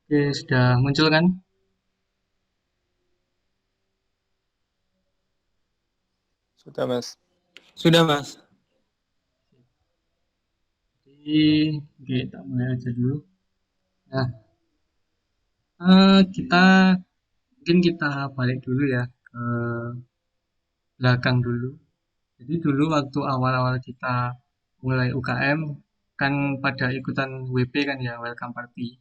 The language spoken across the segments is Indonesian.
Oke, sudah muncul kan? Sudah, Mas. Sudah, Mas. Jadi, kita mulai aja dulu. Nah, kita mungkin kita balik dulu ya ke belakang dulu. Jadi dulu waktu awal-awal kita mulai UKM kan pada ikutan WP kan ya, Welcome Party.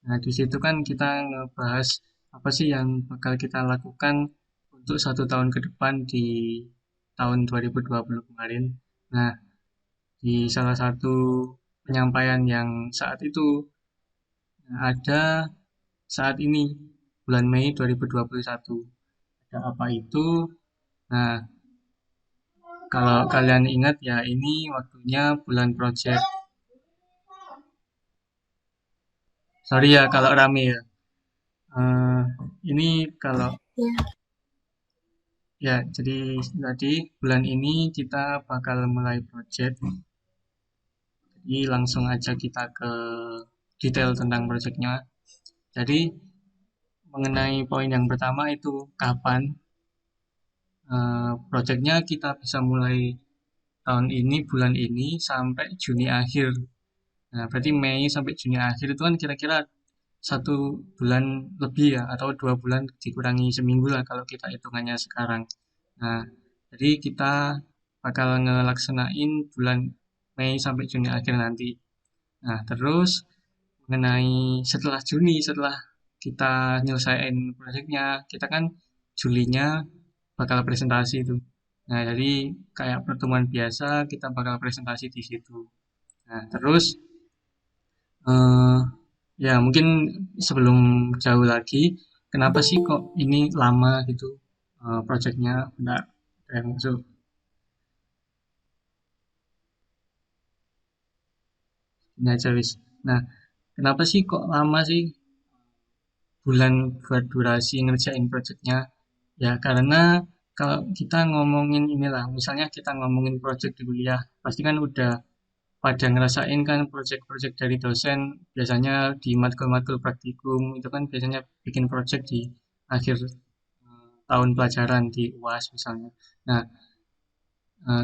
Nah, di situ kan kita ngebahas apa sih yang bakal kita lakukan untuk 1 tahun ke depan di tahun 2020 kemarin. Nah, di salah satu penyampaian yang saat itu ada saat ini bulan Mei 2021. Ada apa itu? Nah, kalau kalian ingat ya ini waktunya bulan project. Sorry ya kalau rame ya. Eh, ini kalau ya jadi tadi bulan ini kita bakal mulai project. Jadi langsung aja kita ke detail tentang projectnya. Jadi mengenai poin yang pertama itu kapan projectnya kita bisa mulai tahun ini, bulan ini sampai Juni akhir. Nah, berarti Mei sampai Juni akhir itu kan kira-kira 1 bulan lebih ya, atau 2 bulan dikurangi seminggu lah kalau kita hitungannya sekarang. Nah, jadi kita bakal ngelaksanain bulan Mei sampai Juni akhir nanti. Nah, terus mengenai setelah Juni, setelah kita nyelesain proyeknya, kita kan Julinya bakal presentasi itu. Nah, jadi kayak pertemuan biasa kita bakal presentasi di situ. Nah, terus eh, ya mungkin sebelum jauh lagi, kenapa sih kok ini lama gitu proyeknya? Bentar, ada yang masuk. Ini aja wis. Nah, kenapa sih kok lama sih bulan buat durasi ngerjain proyeknya? Ya karena kalau kita ngomongin inilah, misalnya kita ngomongin proyek di kuliah, pasti kan udah pada ngerasain kan proyek-proyek dari dosen, biasanya di matkul-matkul praktikum, itu kan biasanya bikin proyek di akhir tahun pelajaran di UAS misalnya. Nah,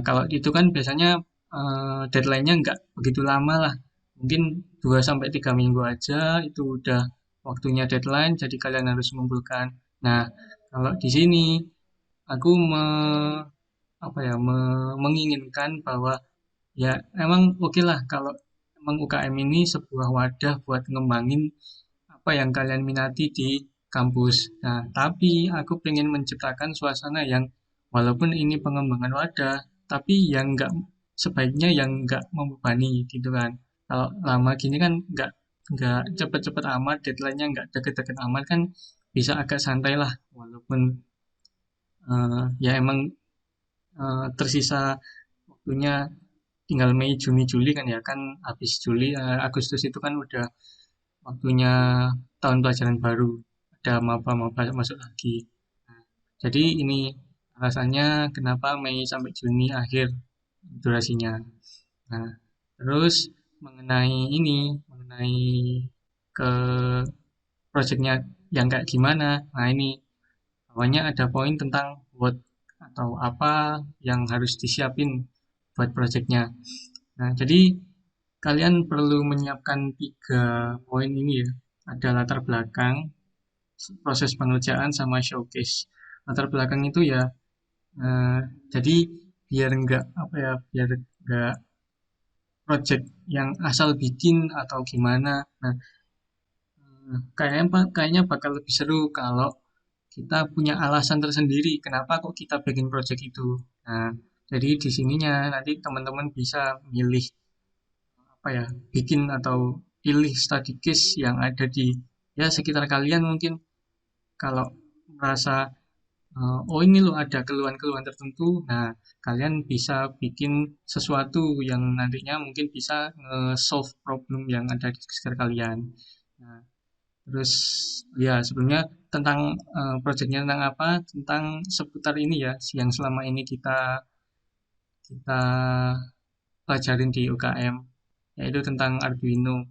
kalau itu kan biasanya deadline-nya nggak begitu lama lah. Mungkin 2 sampai 3 minggu aja itu udah waktunya deadline, jadi kalian harus mengumpulkan. Nah, kalau di sini aku apa ya, menginginkan bahwa ya emang oke lah kalau emang UKM ini sebuah wadah buat ngembangin apa yang kalian minati di kampus. Nah, tapi aku pengen menciptakan suasana yang walaupun ini pengembangan wadah, tapi yang enggak sebaiknya yang enggak membebani gitu kan. Kalau lama gini kan enggak cepet-cepet amat, deadline-nya enggak deket-deket amat kan bisa agak santai lah walaupun ya emang tersisa waktunya tinggal Mei, Juni, Juli kan ya kan habis Juli, Agustus itu kan udah waktunya tahun pelajaran baru, ada maba-maba masuk lagi. Nah, jadi ini alasannya kenapa Mei sampai Juni akhir durasinya. Nah, terus mengenai ke proyeknya yang kayak gimana. Nah, ini awalnya ada poin tentang what atau apa yang harus disiapin buat proyeknya. Nah, jadi kalian perlu menyiapkan 3 poin ini ya. Ada latar belakang, proses pengerjaan, sama showcase. Latar belakang itu ya, eh, jadi biar enggak apa ya, biar enggak project yang asal bikin atau gimana. Nah, kayaknya bakal lebih seru kalau kita punya alasan tersendiri kenapa kok kita bikin project itu. Nah, jadi di sininya nanti teman-teman bisa milih apa ya, bikin atau pilih study case yang ada di ya sekitar kalian mungkin kalau merasa oh ini loh ada keluhan-keluhan tertentu, nah kalian bisa bikin sesuatu yang nantinya mungkin bisa solve problem yang ada di sekitar kalian. Nah, terus ya sebelumnya tentang projectnya tentang apa, tentang seputar ini ya yang selama ini kita kita pelajarin di UKM, yaitu tentang Arduino.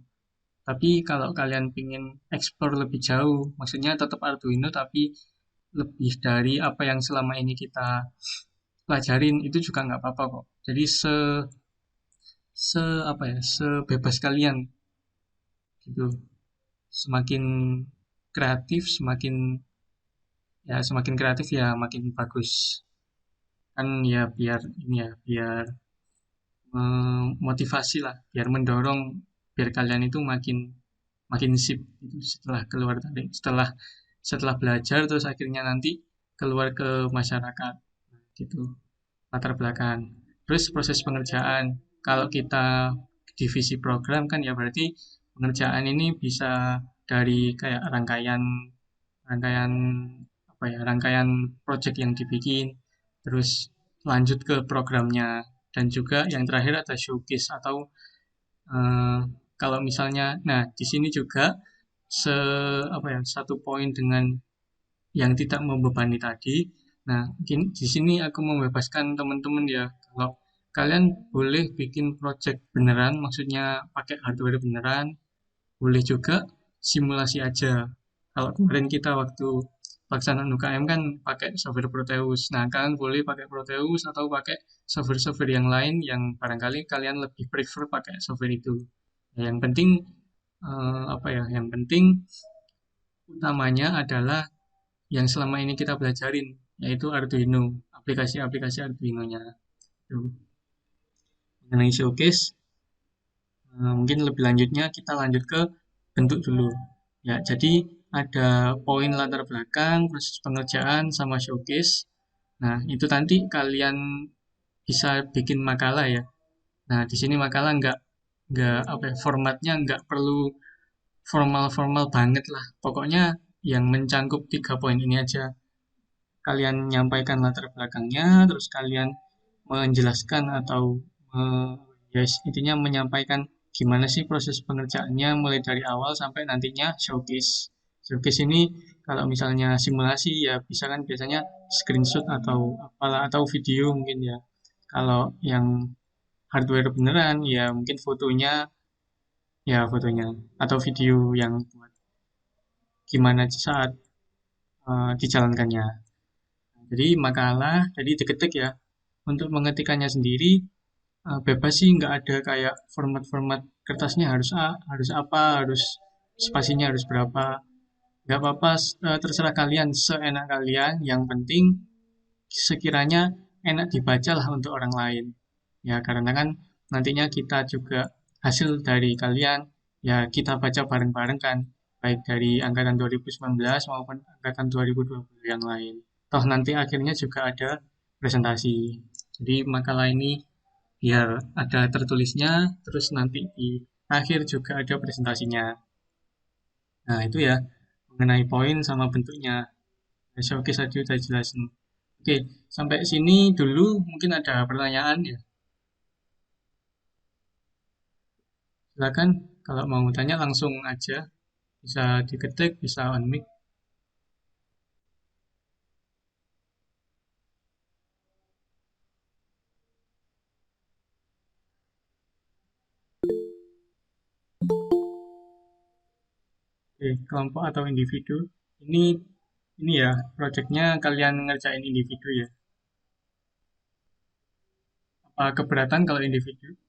Tapi kalau kalian pengen explore lebih jauh, maksudnya tetap Arduino tapi lebih dari apa yang selama ini kita pelajarin itu juga nggak apa-apa kok. Jadi se apa ya, sebebas kalian gitu. Semakin kreatif, semakin kreatif ya makin bagus. Kan ya biar ini ya, biar motivasi lah, biar mendorong biar kalian itu makin makin sip itu setelah keluar tadi, setelah belajar terus akhirnya nanti keluar ke masyarakat gitu latar belakang. Terus proses pengerjaan, kalau kita divisi program kan ya berarti pengerjaan ini bisa dari kayak rangkaian rangkaian rangkaian project yang dibikin, terus lanjut ke programnya, dan juga yang terakhir ada showcase atau eh, kalau misalnya, nah di sini juga satu poin dengan yang tidak membebani tadi. Nah, di sini aku membebaskan teman-teman ya, kalau kalian boleh bikin project beneran, maksudnya pakai hardware beneran, boleh juga simulasi aja. Kalau kemarin kita waktu pelaksanaan UKM kan pakai software Proteus. Nah, kalian boleh pakai Proteus atau pakai software-software yang lain yang barangkali kalian lebih prefer pakai software itu. Ya, yang penting yang penting utamanya adalah yang selama ini kita pelajarin, yaitu Arduino, aplikasi-aplikasi Arduino-nya. Itu. Mengenai showcase, mungkin lebih lanjutnya kita lanjut ke bentuk dulu. Ya, jadi ada poin latar belakang, proses pengerjaan, sama showcase. Nah, itu nanti kalian bisa bikin makalah ya. Nah, di sini makalah formatnya nggak perlu formal-formal banget lah. Pokoknya yang mencangkup 3 poin ini aja. Kalian menyampaikan latar belakangnya, terus kalian menjelaskan atau intinya menyampaikan gimana sih proses pengerjaannya mulai dari awal sampai nantinya showcase. Showcase ini kalau misalnya simulasi ya bisa kan biasanya screenshot atau apalah atau video mungkin ya. Kalau yang hardware beneran ya mungkin fotonya atau video yang buat gimana saat dijalankannya. Jadi makalah, jadi diketik ya. Untuk mengetikannya sendiri bebas sih, nggak ada kayak format-format kertasnya harus harus apa, harus spasinya harus berapa. Nggak apa-apa, terserah kalian, seenak kalian. Yang penting sekiranya enak dibaca lah untuk orang lain. Ya karena kan nantinya kita juga hasil dari kalian, ya kita baca bareng-bareng kan, baik dari angkatan 2019 maupun angkatan 2020 yang lain. Toh nanti akhirnya juga ada presentasi. Jadi makalah ini biar ada tertulisnya, terus nanti di akhir juga ada presentasinya. Nah, itu ya mengenai poin sama bentuknya. Showcase tadi udah jelasin. Oke, sampai sini dulu mungkin ada pertanyaan ya. Silakan kalau mau tanya langsung aja. Bisa diketik, bisa on mic. Oke, kelompok atau individu. Ini ini ya, projectnya kalian ngerjain individu ya. Apa keberatan kalau individu?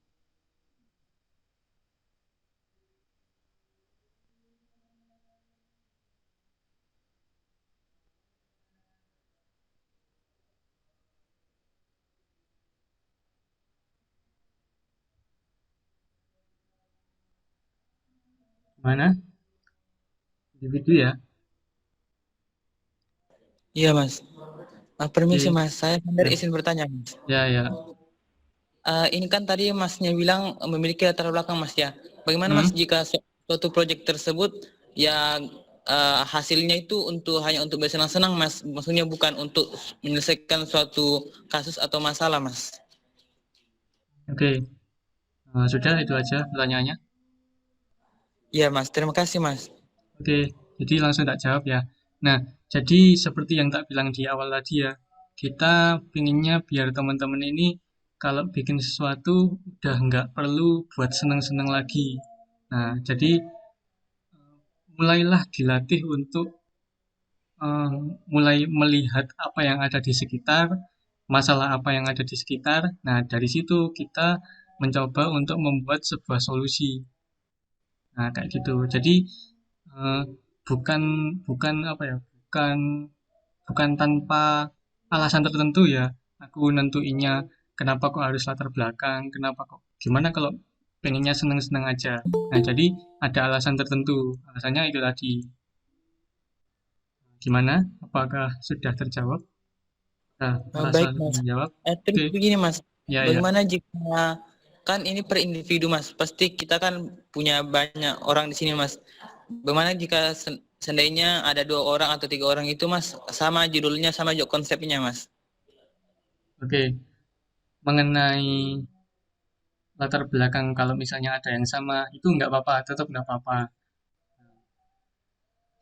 Mana? Individu ya. Iya, Mas. Permisi, Oke, Mas. Saya Mander ya, izin bertanya, Mas. ya, ya. Ini kan tadi Masnya bilang memiliki latar belakang, Mas ya. Bagaimana, Mas, Hmm, jika suatu proyek tersebut yang hasilnya itu hanya untuk bersenang-senang, Mas? Maksudnya bukan untuk menyelesaikan suatu kasus atau masalah, Mas? oke. Sudah itu aja pertanyaannya. Iya, Mas. Terima kasih, Mas. Oke, jadi langsung tak jawab ya. Nah, jadi seperti yang tak bilang di awal tadi ya, kita pinginnya biar teman-teman ini kalau bikin sesuatu udah nggak perlu buat seneng-seneng lagi. Nah, jadi mulailah dilatih untuk mulai melihat apa yang ada di sekitar, masalah apa yang ada di sekitar. Nah, dari situ kita mencoba untuk membuat sebuah solusi. Nah, kayak gitu. Jadi eh, bukan bukan apa ya, bukan bukan tanpa alasan tertentu ya. Aku nentuinnya kenapa kok harus latar belakang, kenapa kok gimana kalau pengennya seneng-seneng aja. Nah, jadi ada alasan tertentu. Alasannya itu tadi. Gimana? Apakah sudah terjawab? Nah, merasa Baik Mas. menjawab? Terus Oke, begini Mas, ya ya. bagaimana jika kan ini per individu Mas, pasti kita kan punya banyak orang di sini Mas. Bagaimana jika seandainya ada 2 orang atau 3 orang itu Mas, sama judulnya sama juga konsepnya Mas? Oke, mengenai latar belakang kalau misalnya ada yang sama, itu nggak apa-apa, tetap nggak apa-apa.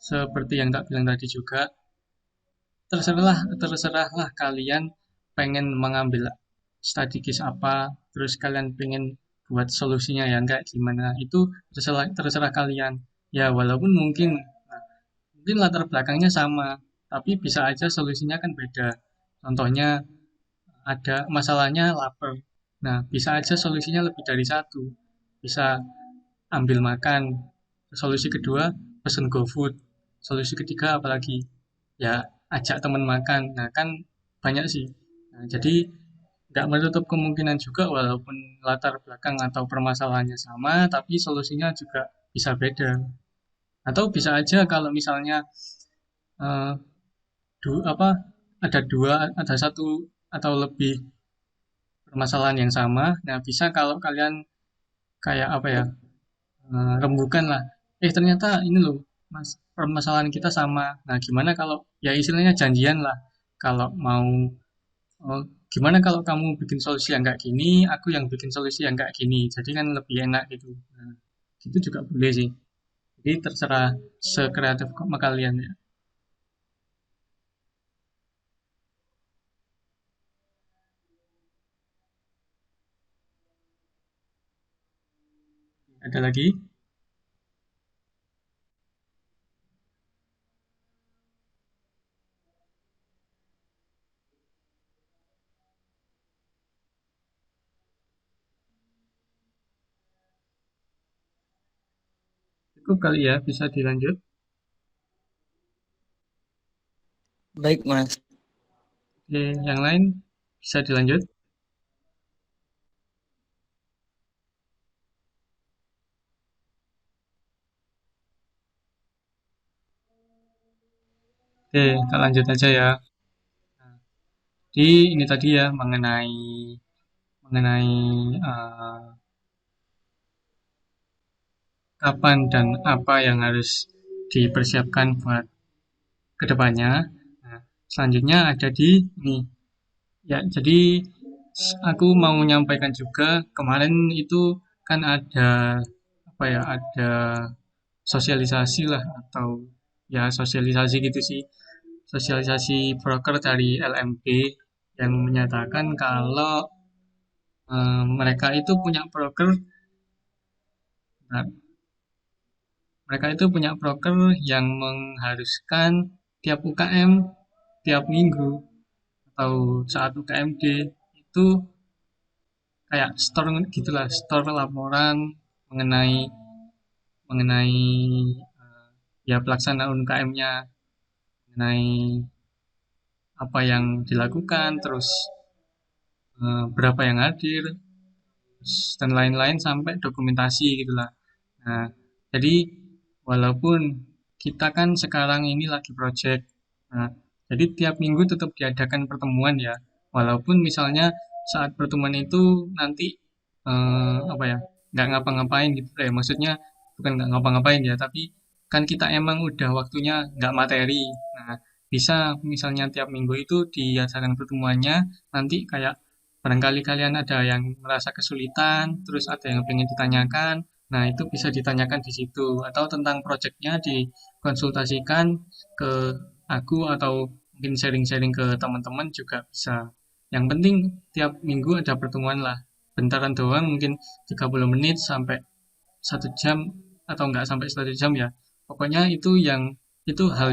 Seperti yang tak bilang tadi juga, terserahlah kalian pengen mengambil study case apa, terus kalian pengen buat solusinya yang kayak gimana, itu terserah kalian. Ya, walaupun mungkin latar belakangnya sama, tapi bisa aja solusinya kan beda. Contohnya ada masalahnya lapar. Nah, bisa aja solusinya lebih dari satu. Bisa ambil makan. Solusi kedua, pesen GoFood. Solusi ketiga apalagi? Ya, ajak teman makan. Nah, kan banyak sih. Nah, jadi nggak menutup kemungkinan juga walaupun latar belakang atau permasalahannya sama, tapi solusinya juga bisa beda. Atau bisa aja kalau misalnya eh, apa ada satu atau lebih permasalahan yang sama. Nah, bisa kalau kalian kayak apa ya, rembukan lah. Ternyata ini loh, mas, permasalahan kita sama. Nah, gimana kalau ya istilahnya janjian lah. Kalau mau gimana kalau kamu bikin solusi yang kayak gini, aku yang bikin solusi yang kayak gini. Jadi kan lebih enak gitu. Nah, itu juga boleh sih. Jadi terserah sekreatif sama kalian ya. Ada lagi? Cukup kali ya, bisa dilanjut. Baik Mas. Oke, yang lain bisa dilanjut. Oke, kita lanjut aja ya. Jadi ini tadi ya mengenai mengenai eh, kapan dan apa yang harus dipersiapkan buat kedepannya. Nah, selanjutnya ada di ini. Ya, jadi aku mau menyampaikan juga kemarin itu kan ada apa ya, ada sosialisasi lah atau ya sosialisasi gitu sih. Sosialisasi broker dari LMB yang menyatakan kalau mereka itu punya broker. Nah, mereka itu punya broker yang mengharuskan tiap UKM, tiap minggu, atau saat UKMD itu kayak store gitulah, store laporan mengenai mengenai ya pelaksanaan UKM-nya, mengenai apa yang dilakukan, terus berapa yang hadir, dan lain-lain sampai dokumentasi gitulah. Nah, jadi walaupun kita kan sekarang ini lagi project, nah, jadi tiap minggu tetap diadakan pertemuan ya. Walaupun misalnya saat pertemuan itu nanti apa ya, nggak ngapa-ngapain gitu ya. Maksudnya bukan nggak ngapa-ngapain ya, tapi kan kita emang udah waktunya nggak materi. Nah, bisa misalnya tiap minggu itu diadakan pertemuannya, nanti kayak barangkali kalian ada yang merasa kesulitan, terus ada yang pengen ditanyakan. Nah, itu bisa ditanyakan di situ atau tentang proyeknya dikonsultasikan ke aku atau mungkin sharing-sharing ke teman-teman juga bisa. Yang penting tiap minggu ada pertemuan lah. Bentaran doang mungkin 30 menit sampai 1 jam atau enggak sampai 1 jam ya. Pokoknya itu hal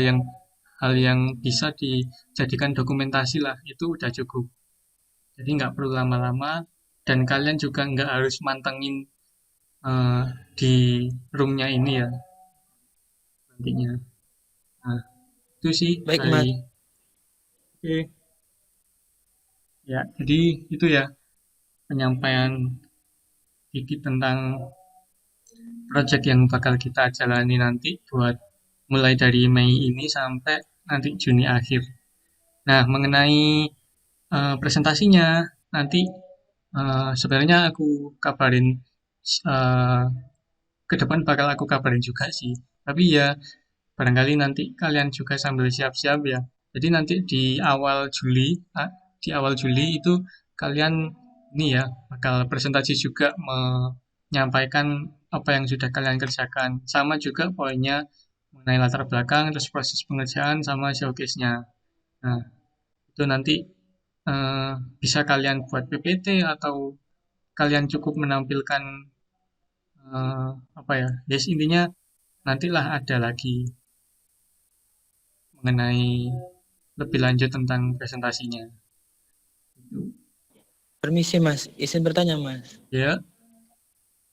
yang bisa dijadikan dokumentasi lah. Itu udah cukup. Jadi nggak perlu lama-lama dan kalian juga nggak harus mantengin eh, di roomnya ini ya nantinya. Nah, itu sih Baik dari Mas. oke ya. Jadi itu ya penyampaian dikit tentang project yang bakal kita jalani nanti buat mulai dari Mei ini sampai nanti Juni akhir. Nah, mengenai presentasinya nanti sebenarnya aku kabarin eh, ke depan bakal aku kabarin juga sih. Tapi ya barangkali nanti kalian juga sambil siap-siap ya. Jadi nanti di awal Juli itu kalian ini ya bakal presentasi juga menyampaikan apa yang sudah kalian kerjakan. Sama juga poinnya mengenai latar belakang, terus proses pengerjaan sama showcase-nya. Nah, itu nanti eh, bisa kalian buat PPT atau kalian cukup menampilkan apa ya? Yes, intinya nantilah ada lagi mengenai lebih lanjut tentang presentasinya. Gitu. Permisi Mas, izin bertanya Mas. Ya,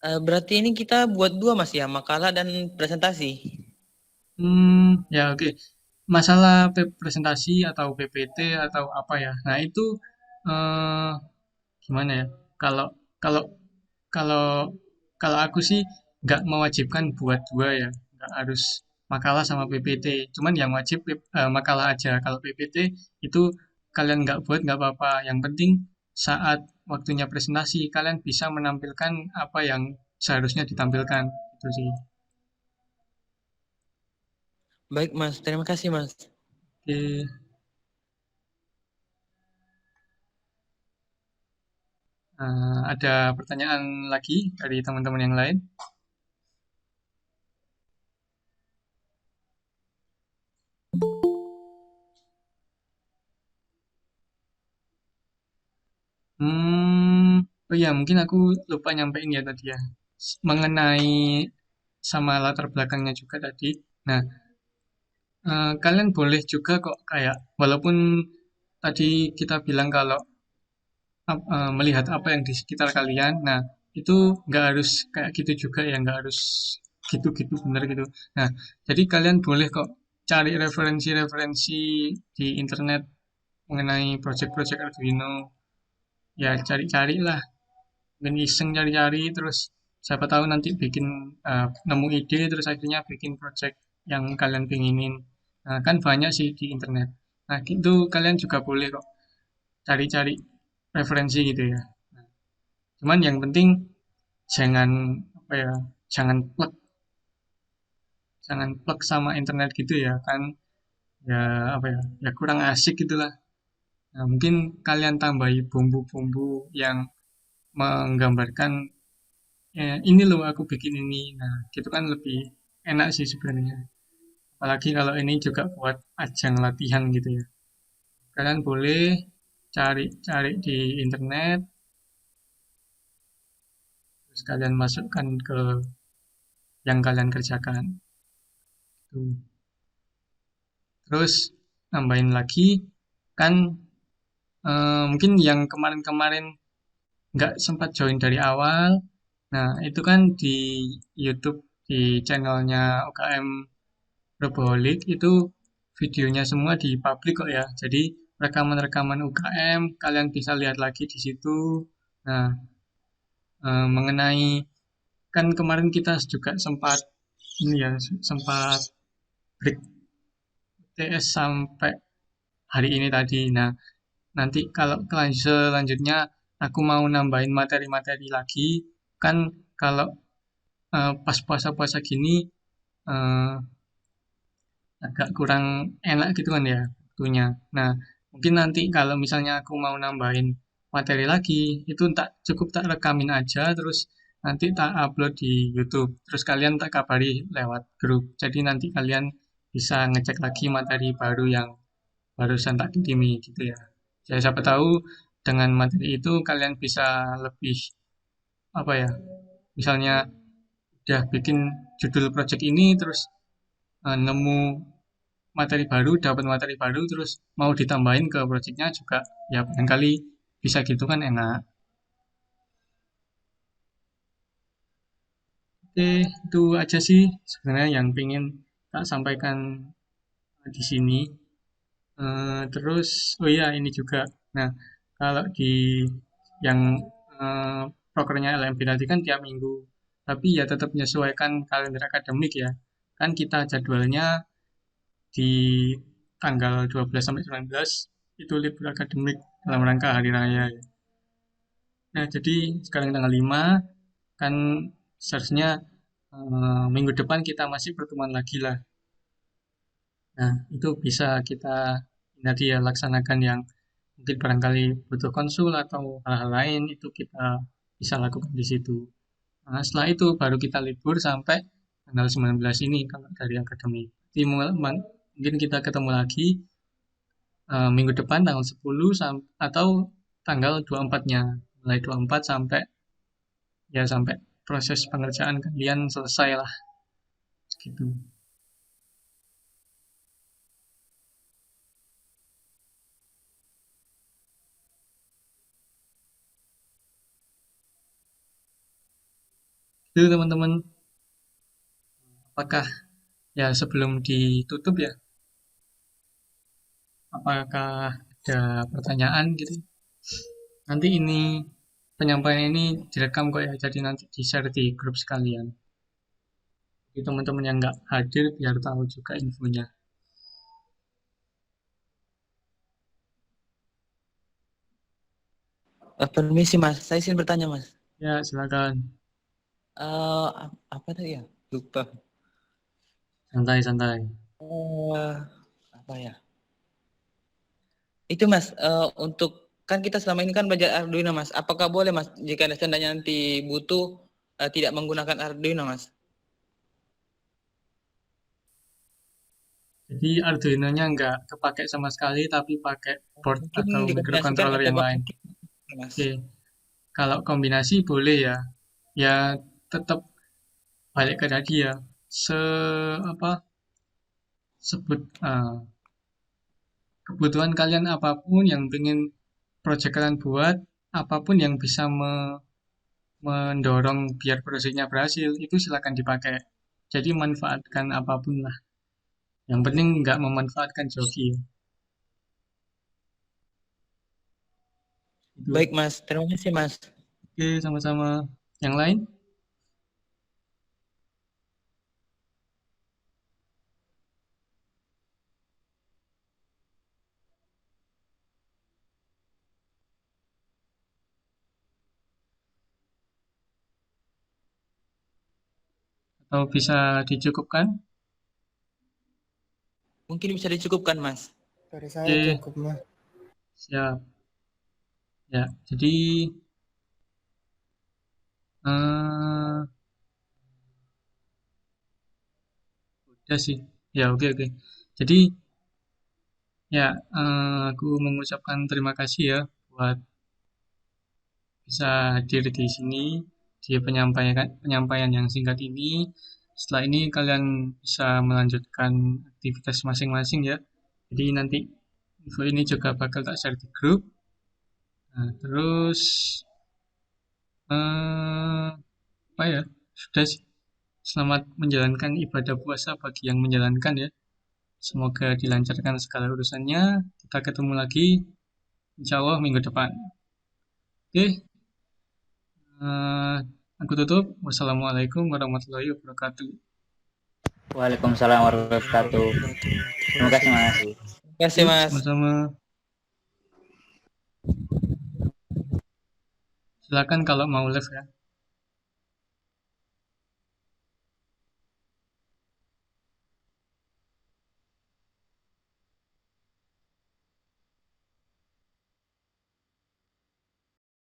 Berarti ini kita buat dua Mas ya, makalah dan presentasi. ya oke. Masalah presentasi atau PPT atau apa ya. Nah, itu eh, gimana ya? Kalau kalau kalau kalau aku sih nggak mewajibkan buat dua ya, nggak harus makalah sama PPT. Cuman yang wajib makalah aja. Kalau PPT itu kalian nggak buat nggak apa-apa. Yang penting saat waktunya presentasi kalian bisa menampilkan apa yang seharusnya ditampilkan. Itu sih. Baik Mas, terima kasih Mas. Oke. Ada pertanyaan lagi dari teman-teman yang lain? Oh iya, mungkin aku lupa nyampein ya tadi ya. Mengenai sama latar belakangnya juga tadi. Nah, kalian boleh juga kok kayak, walaupun tadi kita bilang kalau melihat apa yang di sekitar kalian, nah itu nggak harus kayak gitu juga ya, nggak harus gitu-gitu bener gitu. Nah, jadi kalian boleh kok cari referensi-referensi di internet mengenai project-project Arduino. Ya cari-cari lah, mungkin iseng cari-cari terus siapa tahu nanti bikin nemu ide terus akhirnya bikin project yang kalian pinginin. Nah, kan banyak sih di internet. Nah, itu kalian juga boleh kok cari-cari referensi gitu ya. Nah, cuman yang penting jangan apa ya, jangan plek jangan plek sama internet gitu ya kan ya apa ya ya kurang asik gitulah. Nah, mungkin kalian tambahi bumbu-bumbu yang menggambarkan ini loh aku bikin ini. Nah, gitu kan lebih enak sih sebenarnya. Apalagi kalau ini juga buat ajang latihan gitu ya. Kalian boleh cari-cari di internet, terus kalian masukkan ke yang kalian kerjakan. Tuh. Terus nambahin lagi, kan mungkin yang kemarin-kemarin nggak sempat join dari awal. Nah, itu kan di YouTube di channelnya UKM Roboholic itu videonya semua di publik kok ya. Jadi rekaman-rekaman UKM kalian bisa lihat lagi di situ. Nah, mengenai kan kemarin kita juga sempat ini ya sempat break TS sampai hari ini tadi. Nah, nanti kalau selanjutnya aku mau nambahin materi-materi lagi, kan kalau pas puasa-puasa gini eh, agak kurang enak gitu kan ya waktunya. Nah, mungkin nanti kalau misalnya aku mau nambahin materi lagi, itu tak rekamin aja, terus nanti tak upload di YouTube. Terus kalian tak kabari lewat grup. Jadi nanti kalian bisa ngecek lagi materi baru yang barusan tak kirimi gitu ya. Jadi siapa tahu dengan materi itu kalian bisa lebih apa ya, misalnya udah bikin judul project ini terus nemu materi baru, dapat materi baru, terus mau ditambahin ke projectnya juga, ya barangkali bisa gitu kan enak. Oke, itu aja sih sebenarnya yang pengen tak sampaikan di sini. Terus, oh iya ini juga. Nah, kalau di yang eh, prokernya LMB tadi kan tiap minggu, tapi ya tetap menyesuaikan kalender akademik ya. Kan kita jadwalnya di tanggal 12 sampai 19 itu libur akademik dalam rangka hari raya ya. Nah, jadi sekarang tanggal 5 kan seharusnya minggu depan kita masih pertemuan lagi lah. Nah, itu bisa kita nanti ya laksanakan yang mungkin barangkali butuh konsul atau hal-hal lain itu kita bisa lakukan di situ. Nah, setelah itu baru kita libur sampai tanggal 19 ini kalau dari akademik. Jadi mungkin kita ketemu lagi minggu depan tanggal 10 atau tanggal 24-nya. Mulai 24 sampai ya sampai proses pengerjaan kalian selesai lah gitu. Itu teman-teman, apakah ya sebelum ditutup ya, apakah ada pertanyaan gitu? Nanti ini penyampaian ini direkam kok ya, jadi nanti di-share di grup sekalian. Jadi teman-teman yang nggak hadir biar tahu juga infonya. Permisi Mas, saya izin bertanya Mas. Ya, silakan. Apa tadi ya? Lupa. Santai-santai. Apa ya? Itu Mas, untuk kan kita selama ini kan belajar Arduino Mas. Apakah boleh Mas jika seandainya nanti butuh tidak menggunakan Arduino Mas? Jadi Arduino-nya nggak kepakai sama sekali, tapi pakai board Mungkin atau dikombinasikan microcontroller atau yang lain. Mas. Oke, kalau kombinasi boleh ya. Ya tetap balik ke tadi ya. Apa sebut kebutuhan kalian apapun yang pengen project kalian buat, apapun yang bisa mendorong biar prosesnya berhasil, itu silakan dipakai. Jadi manfaatkan apapun lah. Yang penting nggak memanfaatkan joki. Itu. Baik Mas, terima kasih Mas. Oke, sama-sama. Yang lain? Atau bisa dicukupkan? Mungkin bisa dicukupkan Mas. Dari saya Oke, cukup, Mas. siap. Ya, jadi eh udah sih. Ya, oke oke. Jadi ya aku mengucapkan terima kasih ya buat bisa hadir di sini di penyampaian yang singkat ini. Setelah ini kalian bisa melanjutkan aktivitas masing-masing ya. Jadi nanti info ini juga bakal tak share di grup. Nah, terus eh apa ya? Sudah sih. Selamat menjalankan ibadah puasa bagi yang menjalankan ya. Semoga dilancarkan segala urusannya. Kita ketemu lagi insya Allah minggu depan. Oke, eh, aku tutup. Wassalamualaikum warahmatullahi wabarakatuh. Waalaikumsalam warahmatullahi wabarakatuh. Terima kasih Mas. Terima kasih Yuk, Mas. sama-sama. Silakan kalau mau live ya.